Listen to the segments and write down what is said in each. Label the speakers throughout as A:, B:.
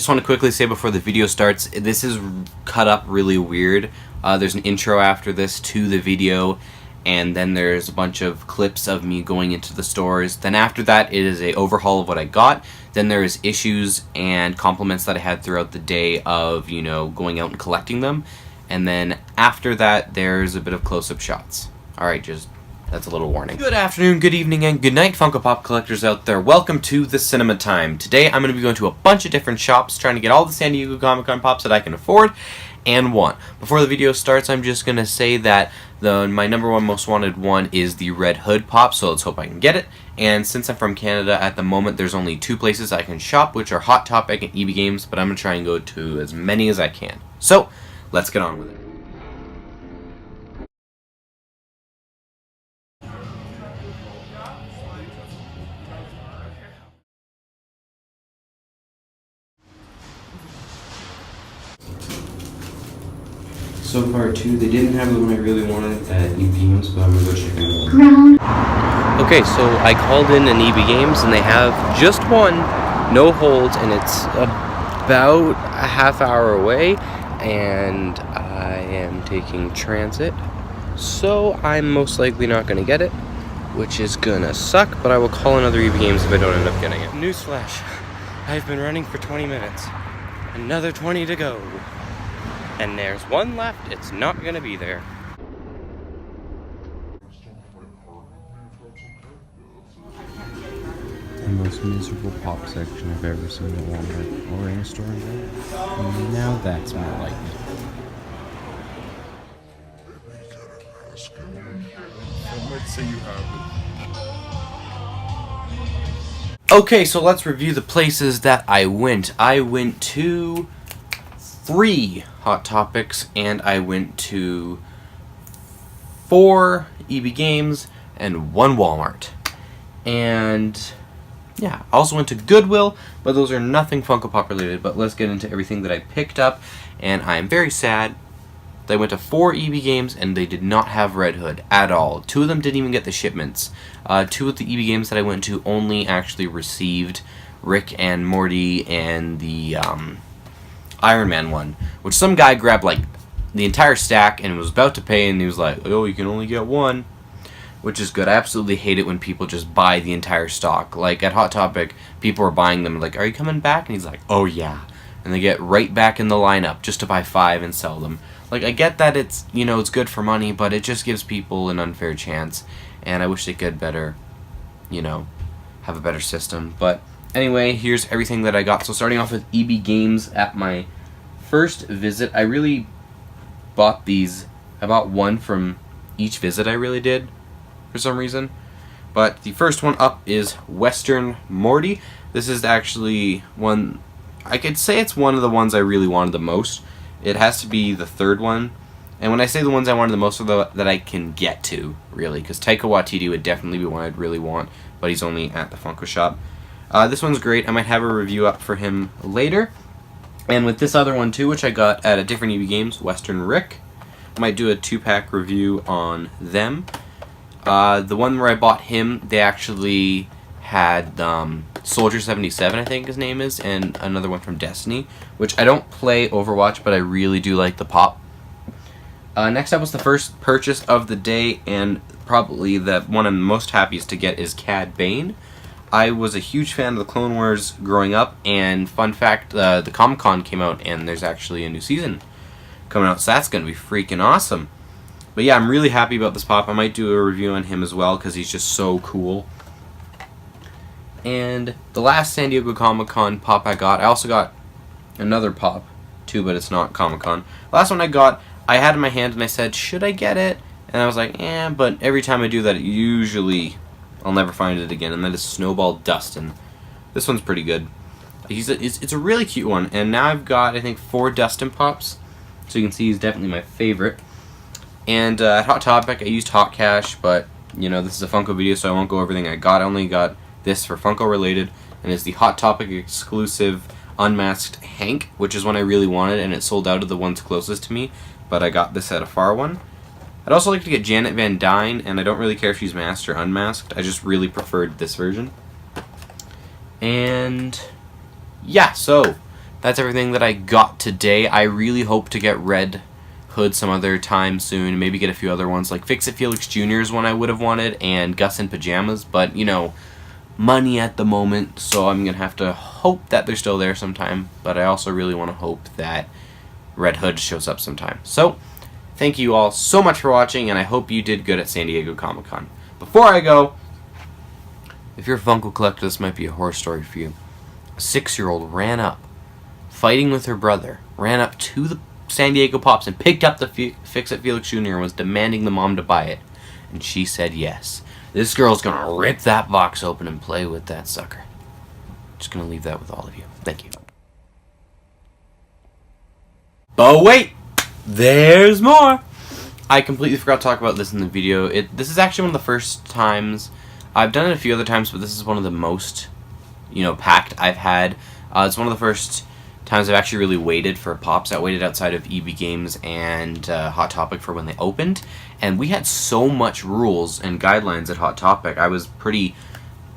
A: just want to quickly say before the video starts, this is cut up really weird. There's an intro after this to the video, and then there's a bunch of clips of me going into the stores. Then after that, it is a overhaul of what I got. Then there's issues and compliments that I had throughout the day of, you know, going out and collecting them. And then after that, there's a bit of close-up shots. Alright, just that's a little warning. Good afternoon, good evening, and good night, Funko Pop collectors out there. Welcome to the cinema time. Today, I'm going to be going to a bunch of different shops, trying to get all the San Diego Comic-Con pops that I can afford and want. Before the video starts, I'm just going to say that my number one most wanted one is the Red Hood pop, so let's hope I can get it. And since I'm from Canada, at the moment, there's only 2 places I can shop, which are Hot Topic and EB Games, but I'm going to try and go to as many as I can. So, let's get on with it. So far, too, they didn't have the one I really wanted at EB Games, but I'm gonna go check it out. Okay, so I called in an EB Games, and they have just one, no holds, and it's about a half hour away, and I am taking transit, so I'm most likely not gonna get it, which is gonna suck, but I will call another EB Games if I don't end up getting it. Newsflash, I've been running for 20 minutes. Another 20 to go. And there's one left, it's not gonna be there. The most miserable pop section I've ever seen at Walmart or in a store in general. Now that's more like it.
B: Let's say you have it.
A: Okay, so let's review the places that I went. I went to 3 Hot Topics, and I went to 4 EB Games and 1 Walmart. And yeah, I also went to Goodwill, but those are nothing Funko Pop related. But let's get into everything that I picked up, and I'm very sad. They went to 4 EB Games, and they did not have Red Hood at all. 2 of them didn't even get the shipments. 2 of the EB Games that I went to only actually received Rick and Morty and the Iron Man one, which some guy grabbed like the entire stack and was about to pay, and he was like, oh, you can only get 1, which is good. I absolutely hate it when people just buy the entire stock. Like at Hot Topic, people were buying them like, are you coming back? And he's like, oh yeah, and they get right back in the lineup just to buy 5 and sell them. Like, I get that it's, you know, it's good for money, but it just gives people an unfair chance, and I wish they could better, you know, have a better system. But anyway, here's everything that I got. So starting off with EB Games at my first visit, I really bought these. I bought 1 from each visit I really did, for some reason. But the first one up is Western Morty. This is actually one, I could say it's one of the ones I really wanted the most. It has to be the 3rd one. And when I say the ones I wanted the most are the that I can get to, really. Because Taika Waititi would definitely be one I'd really want, but he's only at the Funko shop. This one's great. I might have a review up for him later. And with this other one too, which I got at a different EB Games, Western Rick, I might do a 2-pack review on them. The one where I bought him, they actually had Soldier 77, I think his name is, and another one from Destiny, which I don't play Overwatch, but I really do like the pop. Next up was the first purchase of the day, and probably the one I'm most happiest to get is Cad Bane. I was a huge fan of the Clone Wars growing up, and fun fact, the Comic-Con came out, and there's actually a new season coming out, so that's going to be freaking awesome. But yeah, I'm really happy about this pop. I might do a review on him as well, because he's just so cool. And the last San Diego Comic-Con pop I also got another pop, too, but it's not Comic-Con. Last one I got, I had in my hand, and I said, should I get it? And I was like, but every time I do that, usually I'll never find it again, and that is Snowball Dustin. This one's pretty good. It's a really cute one, and now I've got, I think, 4 Dustin pops, so you can see he's definitely my favorite. And at Hot Topic, I used Hot Cash, but, you know, this is a Funko video, so I won't go over everything I got. I only got this for Funko related, and it's the Hot Topic exclusive Unmasked Hank, which is one I really wanted, and it sold out of the ones closest to me, but I got this at a far one. I'd also like to get Janet Van Dyne, and I don't really care if she's masked or unmasked. I just really preferred this version. And yeah, so that's everything that I got today. I really hope to get Red Hood some other time soon. Maybe get a few other ones. Like Fix It Felix Jr. is one I would have wanted, and Gus in Pajamas. But, you know, money at the moment, so I'm going to have to hope that they're still there sometime. But I also really want to hope that Red Hood shows up sometime. So, thank you all so much for watching, and I hope you did good at San Diego Comic-Con. Before I go, if you're a Funko collector, this might be a horror story for you. A 6-year-old ran up, fighting with her brother, ran up to the San Diego Pops and picked up the Fix It Felix Jr. and was demanding the mom to buy it. And she said yes. This girl's gonna rip that box open and play with that sucker. Just gonna leave that with all of you. Thank you. But wait! There's more! I completely forgot to talk about this in the video. This is actually one of the first times. I've done it a few other times, but this is one of the most, packed I've had. It's one of the first times I've actually really waited for Pops. I waited outside of EB Games and Hot Topic for when they opened, and we had so much rules and guidelines at Hot Topic. I was pretty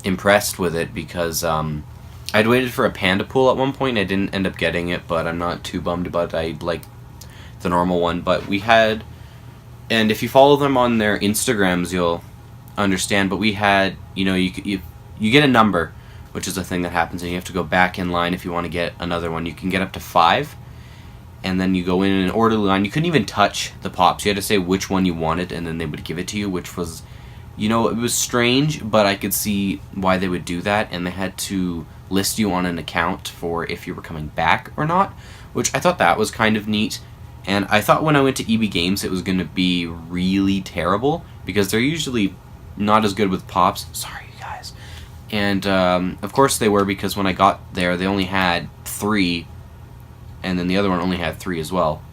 A: impressed with it because I'd waited for a Panda Pool at one point. I didn't end up getting it, but I'm not too bummed about it. I like the normal one, but we had, and if you follow them on their Instagrams, you'll understand, but we had, you get a number, which is a thing that happens, and you have to go back in line if you want to get another one. You can get up to 5, and then you go in an orderly line. You couldn't even touch the Pops. You had to say which one you wanted, and then they would give it to you, which was, it was strange, but I could see why they would do that, and they had to list you on an account for if you were coming back or not, which I thought that was kind of neat. And I thought when I went to EB Games it was going to be really terrible, because they're usually not as good with Pops. Sorry, you guys. And, of course they were, because when I got there, they only had 3, and then the other one only had 3 as well.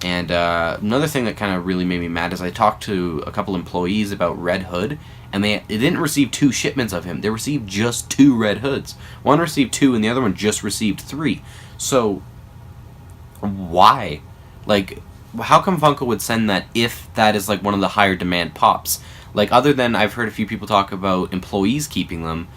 A: And, another thing that kind of really made me mad is I talked to a couple employees about Red Hood, and they didn't receive 2 shipments of him. They received just 2 Red Hoods. One received 2, and the other one just received 3. So, why? Like, how come Funko would send that if that is, like, one of the higher demand Pops? Like, other than I've heard a few people talk about employees keeping them,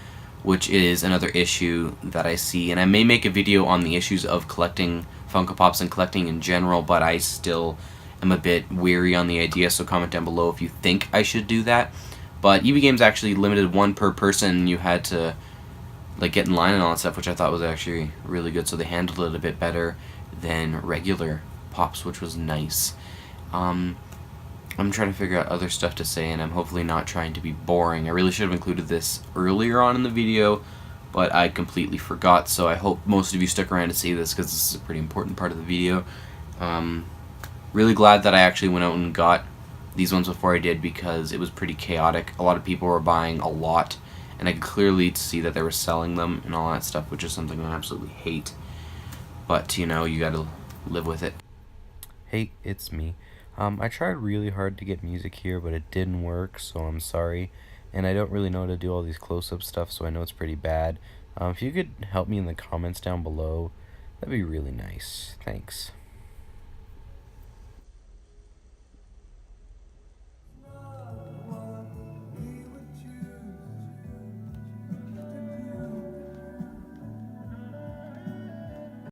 A: which is another issue that I see. And I may make a video on the issues of collecting Funko Pops and collecting in general, but I still am a bit weary on the idea, so comment down below if you think I should do that. But EB Games actually limited 1 per person. You had to, like, get in line and all that stuff, which I thought was actually really good, so they handled it a bit better than regular Pops, which was nice. I'm trying to figure out other stuff to say, and I'm hopefully not trying to be boring. I really should have included this earlier on in the video, but I completely forgot, so I hope most of you stuck around to see this, because this is a pretty important part of the video. Really glad that I actually went out and got these ones before I did, because it was pretty chaotic. A lot of people were buying a lot, and I could clearly see that they were selling them and all that stuff, which is something I absolutely hate. But, you gotta live with it. Hey, it's me. I tried really hard to get music here, but it didn't work, so I'm sorry. And I don't really know how to do all these close-up stuff, so I know it's pretty bad. If you could help me in the comments down below, that'd be really nice. Thanks.